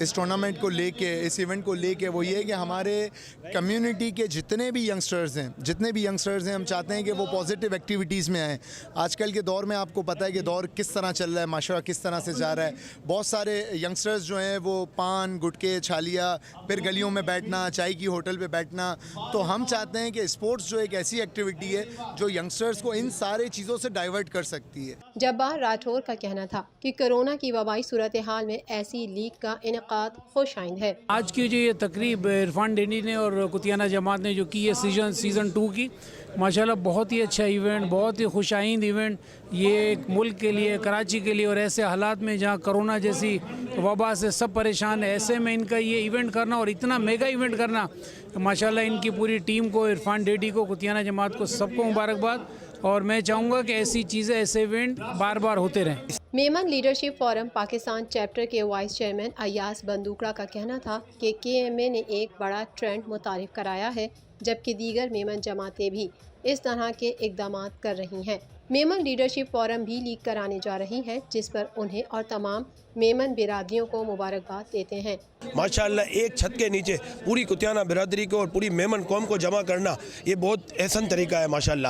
اس tournament کو لے کے، اس ایونٹ کو لے کے، وہ یہ کہ ہمارے کمیونٹی کے جتنے بھی ینگسٹرز ہیں ہم چاہتے ہیں کہ وہ پازیٹیو ایکٹیویٹیز میں آئیں. آج کل کے دور میں آپ کو پتہ ہے کہ دور کس طرح چل رہا ہے، معاشرہ کس طرح سے جا رہا ہے. بہت سارے ینگسٹرز جو ہیں وہ پان، گٹکے، چھالیا، پھر گلیوں میں بیٹھنا، چائے کی ہوٹل پہ بیٹھنا. تو ہم چاہتے ہیں کہ اسپورٹس جو ایک ایسی ایکٹیویٹی ہے جو ینگسٹرز کو ان سارے چیزوں سے ڈائیورٹ کر سکتی ہے. جبار راٹھور کا کہنا تھا کہ کورونا کی وبائی صورتحال میں ایسی لیگ کا انعقاد خوش آئند ہے. آج کی جو یہ تقریب عرفان ڈینی نے اور کتیانہ جماعت نے جو کی ہے سیزن 2 کی، ماشاءاللہ بہت ہی اچھا ایونٹ، بہت ہی خوش آئند ایونٹ. یہ ایک ملک کے لیے، کراچی کے لیے، اور ایسے حالات میں جہاں کرونا جیسی وبا سے سب پریشان ہے، ایسے میں ان کا یہ ایونٹ کرنا اور اتنا میگا ایونٹ کرنا، ماشاءاللہ ان کی پوری ٹیم کو، عرفان ڈیڈی کو، کتیانہ جماعت کو، سب کو مبارکباد. اور میں چاہوں گا کہ ایسی چیزیں، ایسے ایونٹ بار بار ہوتے رہیں. Memon leadership forum Pakistan chapter کے وائس چیئرمین ایاز بندوکڑا کا کہنا تھا کہ KMA نے ایک بڑا ٹرینڈ متعارف کرایا ہے، جبکہ دیگر میمن جماعتیں بھی اس طرح کے اقدامات کر رہی ہیں. میمن لیڈرشپ فورم بھی لیگ کرانے جا رہی ہے، جس پر انہیں اور تمام میمن برادریوں کو مبارکباد دیتے ہیں. ماشاءاللہ ایک چھت کے نیچے پوری کتیانہ برادری کو اور پوری میمن قوم کو جمع کرنا یہ بہت احسن طریقہ ہے. ماشاءاللہ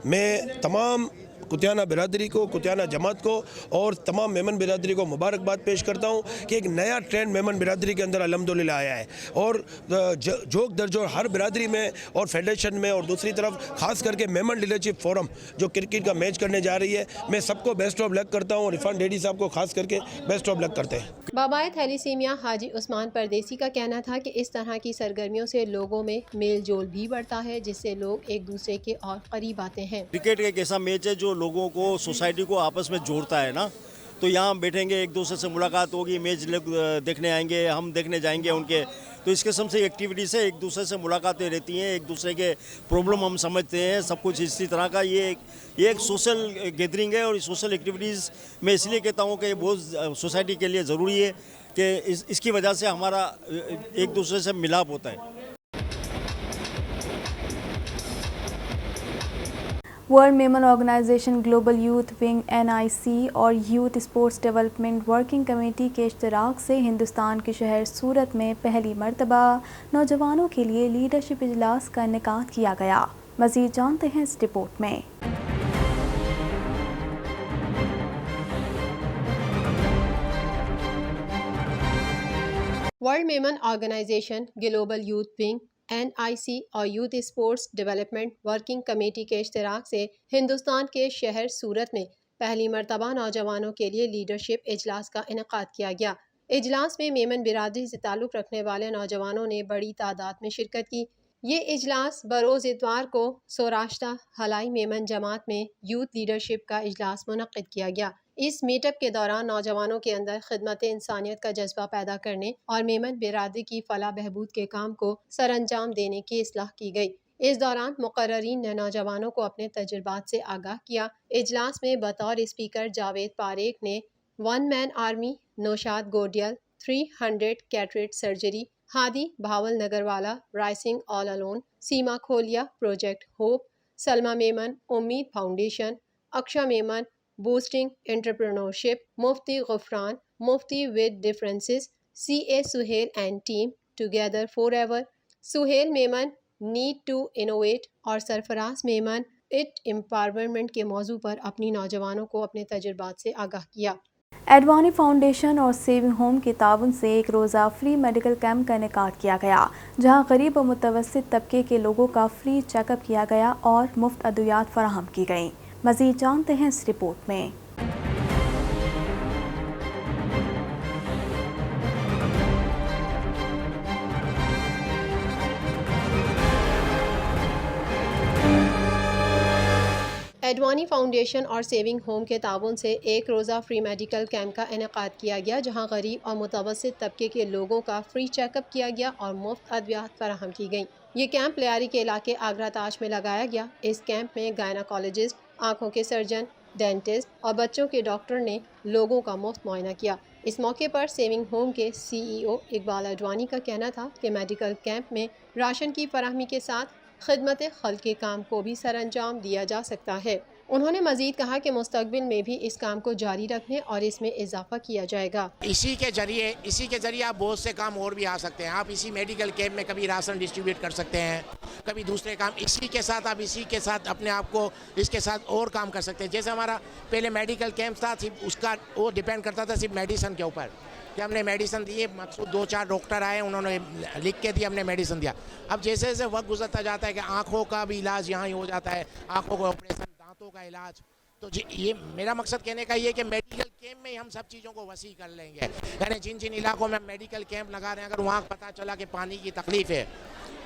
میں تمام کتیانہ برادری کو، کتیانہ جماعت کو اور تمام میمن برادری کو مبارکباد پیش کرتا ہوں کہ ایک نیا ٹرینڈ میمن برادری کے اندر الحمدللہ آیا ہے. اور جوک درجو ہر برادری میں اور فیڈریشن میں، اور دوسری طرف خاص کر کے میمن لیڈرشپ فورم جو کرکٹ کا میچ کرنے جا رہی ہے، میں سب کو بیسٹ آف لک کرتا ہوں اور عرفان ڈیڈی صاحب کو خاص کر کے بیسٹ آف لک کرتے ہیں. بابائے تھیلیسیمیا حاجی عثمان پردیسی کا کہنا تھا کہ اس طرح کی سرگرمیوں سے لوگوں میں میل جول بھی بڑھتا ہے، جس سے لوگ ایک دوسرے کے اور قریب آتے ہیں. کرکٹ ایک ایسا میچ ہے جو لوگوں کو، سوسائٹی کو آپس میں جوڑتا ہے نا. تو یہاں بیٹھیں گے، ایک دوسرے سے ملاقات ہوگی، میچ دیکھنے آئیں گے، ہم دیکھنے جائیں گے ان کے. تو اس قسم سے ایکٹیویٹی سے ایک دوسرے سے ملاقاتیں رہتی ہیں، ایک دوسرے کے پرابلم ہم سمجھتے ہیں، سب کچھ اسی طرح کا. یہ ایک سوشل گیدرنگ ہے، اور سوشل ایکٹیویٹیز میں اس لیے کہتا ہوں کہ یہ بہت سوسائٹی کے لیے ضروری ہے کہ اس کی وجہ سے ہمارا ایک دوسرے سے ملاپ ہوتا ہے. World Memon organization global youth wing NIC اور youth sports development working committee کے اشتراک سے ہندوستان کے شہر سورت میں پہلی مرتبہ نوجوانوں کے لیے لیڈرشپ اجلاس کا انعقاد کیا گیا. مزید جانتے ہیں اس رپورٹ میں. World Memon organization global youth wing NIC اور youth sports development working committee کے اشتراک سے ہندوستان کے شہر سورت میں پہلی مرتبہ نوجوانوں کے لیے لیڈرشپ اجلاس کا انعقاد کیا گیا. اجلاس میں میمن برادری سے تعلق رکھنے والے نوجوانوں نے بڑی تعداد میں شرکت کی. یہ اجلاس بروز اتوار کو سوراشٹرا ہلائی میمن جماعت میں یوتھ لیڈرشپ کا اجلاس منعقد کیا گیا. اس میٹ اپ کے دوران نوجوانوں کے اندر خدمت انسانیت کا جذبہ پیدا کرنے اور میمن برادری کی فلاح بہبود کے کام کو سر انجام دینے کی اصلاح کی گئی. اس دوران مقررین نے نوجوانوں کو اپنے تجربات سے آگاہ کیا. اجلاس میں بطور اسپیکر جاوید پاریک نے 1 man army, Naushad Godil 300 cataract surgery, Hadi Bhawalnagar والا rising all alone, Seema Kholiya project hope, Salma Memon Umeed foundation, Aksha Memon boosting entrepreneurship, Mufti Ghufran Mufti with differences, CA Sohail and team together forever Sohail, سہیل میمن نیڈ ٹو انوویٹ اور سرفراز میمن اٹ امپاورمنٹ کے موضوع پر اپنی نوجوانوں کو اپنے تجربات سے آگاہ کیا. ایڈوانی فاؤنڈیشن اور سیونگ ہوم کے تعاون سے ایک روزہ فری میڈیکل کیمپ کا انعقاد کیا گیا، جہاں غریب و متوسط طبقے کے لوگوں کا فری چیک اپ کیا گیا اور مفت ادویات فراہم کی گئیں. مزید جانتے ہیں اس رپورٹ میں. ایڈوانی فاؤنڈیشن اور سیونگ ہوم کے تعاون سے ایک روزہ فری میڈیکل کیمپ کا انعقاد کیا گیا، جہاں غریب اور متوسط طبقے کے لوگوں کا فری چیک اپ کیا گیا اور مفت ادویات فراہم کی گئیں. یہ کیمپ لیاری کے علاقے آگرہ تاج میں لگایا گیا. اس کیمپ میں گائناکالوجسٹ، آنکھوں کے سرجن، ڈینٹسٹ اور بچوں کے ڈاکٹر نے لوگوں کا مفت معائنہ کیا. اس موقع پر سیونگ ہوم کے CEO اقبال اڈوانی کا کہنا تھا کہ میڈیکل کیمپ میں راشن کی فراہمی کے ساتھ خدمت خلق کے کام کو بھی سر انجام دیا جا سکتا ہے. انہوں نے مزید کہا کہ مستقبل میں بھی اس کام کو جاری رکھنے اور اس میں اضافہ کیا جائے گا۔ اسی کے ذریعے آپ بہت سے کام اور بھی آ سکتے ہیں. آپ اسی میڈیکل کیمپ میں کبھی راشن ڈسٹریبیوٹ کر سکتے ہیں, کبھی دوسرے کام. اسی کے ساتھ اپنے آپ کو اس کے ساتھ اور کام کر سکتے ہیں. جیسے ہمارا پہلے میڈیکل کیمپ تھا, صرف اس کا وہ ڈیپینڈ کرتا تھا صرف میڈیسن کے اوپر کہ ہم نے میڈیسن دیے, مقصود 2-4 ڈاکٹر آئے, انہوں نے لکھ کے دیا, ہم نے میڈیسن دیا. اب جیسے جیسے وقت گزرتا جاتا ہے کہ آنکھوں کا بھی علاج یہاں ہی ہو جاتا ہے, آنکھوں کا آپریشن, دانتوں کا علاج. تو یہ میرا مقصد کہنے کا یہ کہ میڈیکل کیمپ میں ہم سب چیزوں کو وسیع کر لیں گے. یعنی جن علاقوں میں میڈیکل کیمپ لگا رہے ہیں, اگر وہاں پتہ چلا کہ پانی کی تکلیف ہے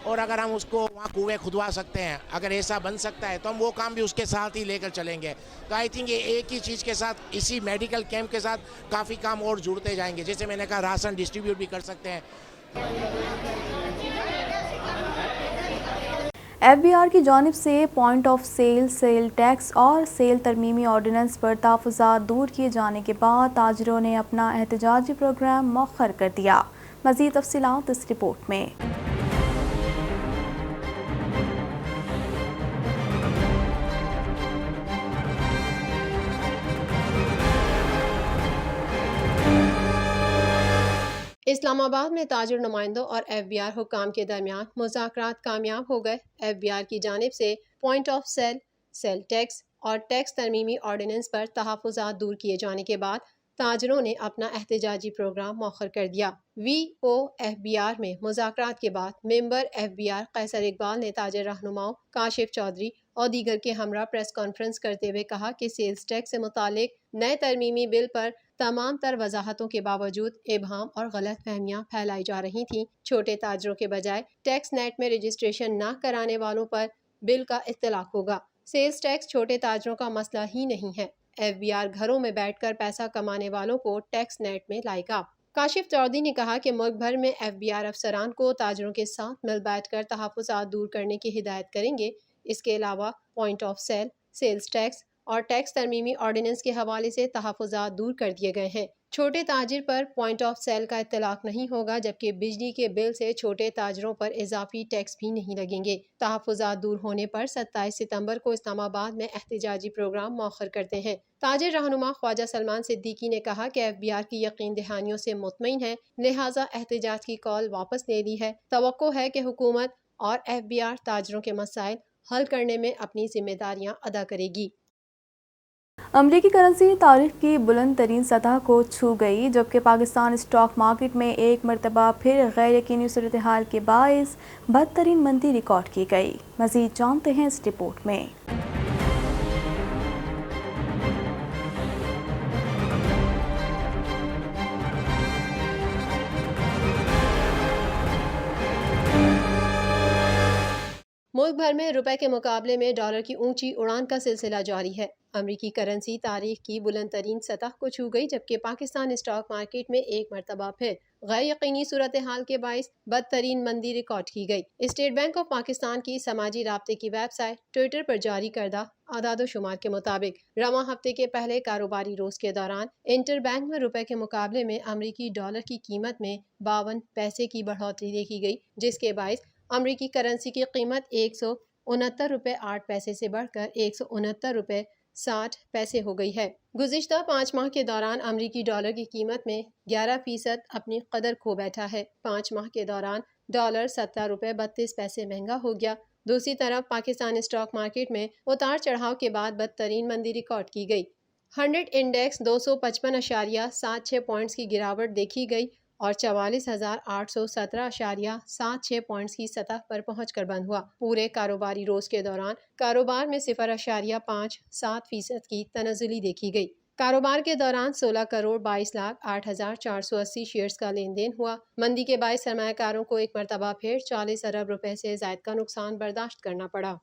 اور اگر ہم اس کو وہاں کنویں کھدوا سکتے ہیں, اگر ایسا بن سکتا ہے تو ہم وہ کام بھی اس کے ساتھ ہی لے کر چلیں گے. تو آئی تھنک یہ ایک ہی چیز کے ساتھ, اسی میڈیکل کیمپ کے ساتھ کافی کام اور جڑتے جائیں گے. جیسے میں نے کہا راشن ڈسٹریبیوٹ بھی کر سکتے ہیں. ایف بی آر کی جانب سے point of sale, sale tax اور سیل ترمیمی آرڈیننس پر تحفظات دور کیے جانے کے بعد تاجروں نے اپنا احتجاجی پروگرام مؤخر کر دیا. مزید تفصیلات اس رپورٹ میں. اسلام آباد میں تاجر نمائندوں اور ایف بی آر حکام کے درمیان مذاکرات کامیاب ہو گئے. ایف بی آر کی جانب سے point of sale, sale tax اور ٹیکس ترمیمی آرڈیننس پر تحفظات دور کیے جانے کے بعد تاجروں نے اپنا احتجاجی پروگرام مؤخر کر دیا. وی او ایف بی آر میں مذاکرات کے بعد ممبر ایف بی آر قیصر اقبال نے تاجر رہنماؤں کاشف چودھری اور دیگر کے ہمراہ پریس کانفرنس کرتے ہوئے کہا کہ سیلز ٹیکس سے متعلق نئے ترمیمی بل پر تمام تر وضاحتوں کے باوجود ابہام اور غلط فہمیاں پھیلائی جا رہی تھیں. چھوٹے تاجروں کے بجائے ٹیکس نیٹ میں رجسٹریشن نہ کرانے والوں پر بل کا اطلاق ہوگا. سیلز ٹیکس چھوٹے تاجروں کا مسئلہ ہی نہیں ہے. ایف بی آر گھروں میں بیٹھ کر پیسہ کمانے والوں کو ٹیکس نیٹ میں لائے گا. کاشف چودھری نے کہا کہ ملک بھر میں ایف بی آر افسران کو تاجروں کے ساتھ مل بیٹھ کر تحفظات دور کرنے کی ہدایت کریں گے. اس کے علاوہ point of sale, sales tax اور ٹیکس ترمیمی آرڈیننس کے حوالے سے تحفظات دور کر دیے گئے ہیں. چھوٹے تاجر پر پوائنٹ آف سیل کا اطلاق نہیں ہوگا, جبکہ بجلی کے بل سے چھوٹے تاجروں پر اضافی ٹیکس بھی نہیں لگیں گے. تحفظات دور ہونے پر 27 ستمبر کو اسلام آباد میں احتجاجی پروگرام مؤخر کرتے ہیں. تاجر رہنما خواجہ سلمان صدیقی نے کہا کہ ایف بی آر کی یقین دہانیوں سے مطمئن ہے, لہٰذا احتجاج کی کال واپس لے لی ہے. توقع ہے کہ حکومت اور ایف بی آر تاجروں کے مسائل حل کرنے میں اپنی ذمہ داریاں ادا کرے گی. امریکی کرنسی تاریخ کی بلند ترین سطح کو چھو گئی, جبکہ پاکستان اسٹاک مارکیٹ میں ایک مرتبہ پھر غیر یقینی صورتحال کے باعث بدترین مندی ریکارڈ کی گئی. مزید جانتے ہیں اس رپورٹ میں. ملک بھر میں روپے کے مقابلے میں ڈالر کی اونچی اڑان کا سلسلہ جاری ہے. امریکی کرنسی تاریخ کی بلند ترین سطح کو چھو گئی, جبکہ پاکستان اسٹاک مارکیٹ میں ایک مرتبہ پھر غیر یقینی صورتحال کے باعث بدترین مندی ریکارڈ کی گئی. اسٹیٹ بینک آف پاکستان کی سماجی رابطے کی ویب سائٹ ٹویٹر پر جاری کردہ اعداد و شمار کے مطابق رواں ہفتے کے پہلے کاروباری روز کے دوران انٹر بینک میں روپے کے مقابلے میں امریکی ڈالر کی قیمت میں 52 پیسے کی بڑھوتری دیکھی گئی, جس کے باعث امریکی کرنسی کی قیمت 169 روپے 8 پیسے سے بڑھ کر 169 روپے 60 پیسے ہو گئی ہے. گزشتہ 5 ماہ کے دوران امریکی ڈالر کی قیمت میں 11% اپنی قدر کھو بیٹھا ہے. 5 ماہ کے دوران ڈالر 17 روپے 32 پیسے مہنگا ہو گیا. دوسری طرف پاکستان اسٹاک مارکیٹ میں اتار چڑھاؤ کے بعد بدترین مندی ریکارڈ کی گئی. 100 انڈیکس 255.76 پوائنٹس کی گراوٹ دیکھی گئی اور 44,817.76 پوائنٹس کی سطح پر پہنچ کر بند ہوا. پورے کاروباری روز کے دوران کاروبار میں 0.57% کی تنزلی دیکھی گئی. کاروبار کے دوران 16,22,08,480 شیئرز کا لین دین ہوا. مندی کے باعث سرمایہ کاروں کو ایک مرتبہ پھر 40 ارب روپے سے زائد کا نقصان برداشت کرنا پڑا.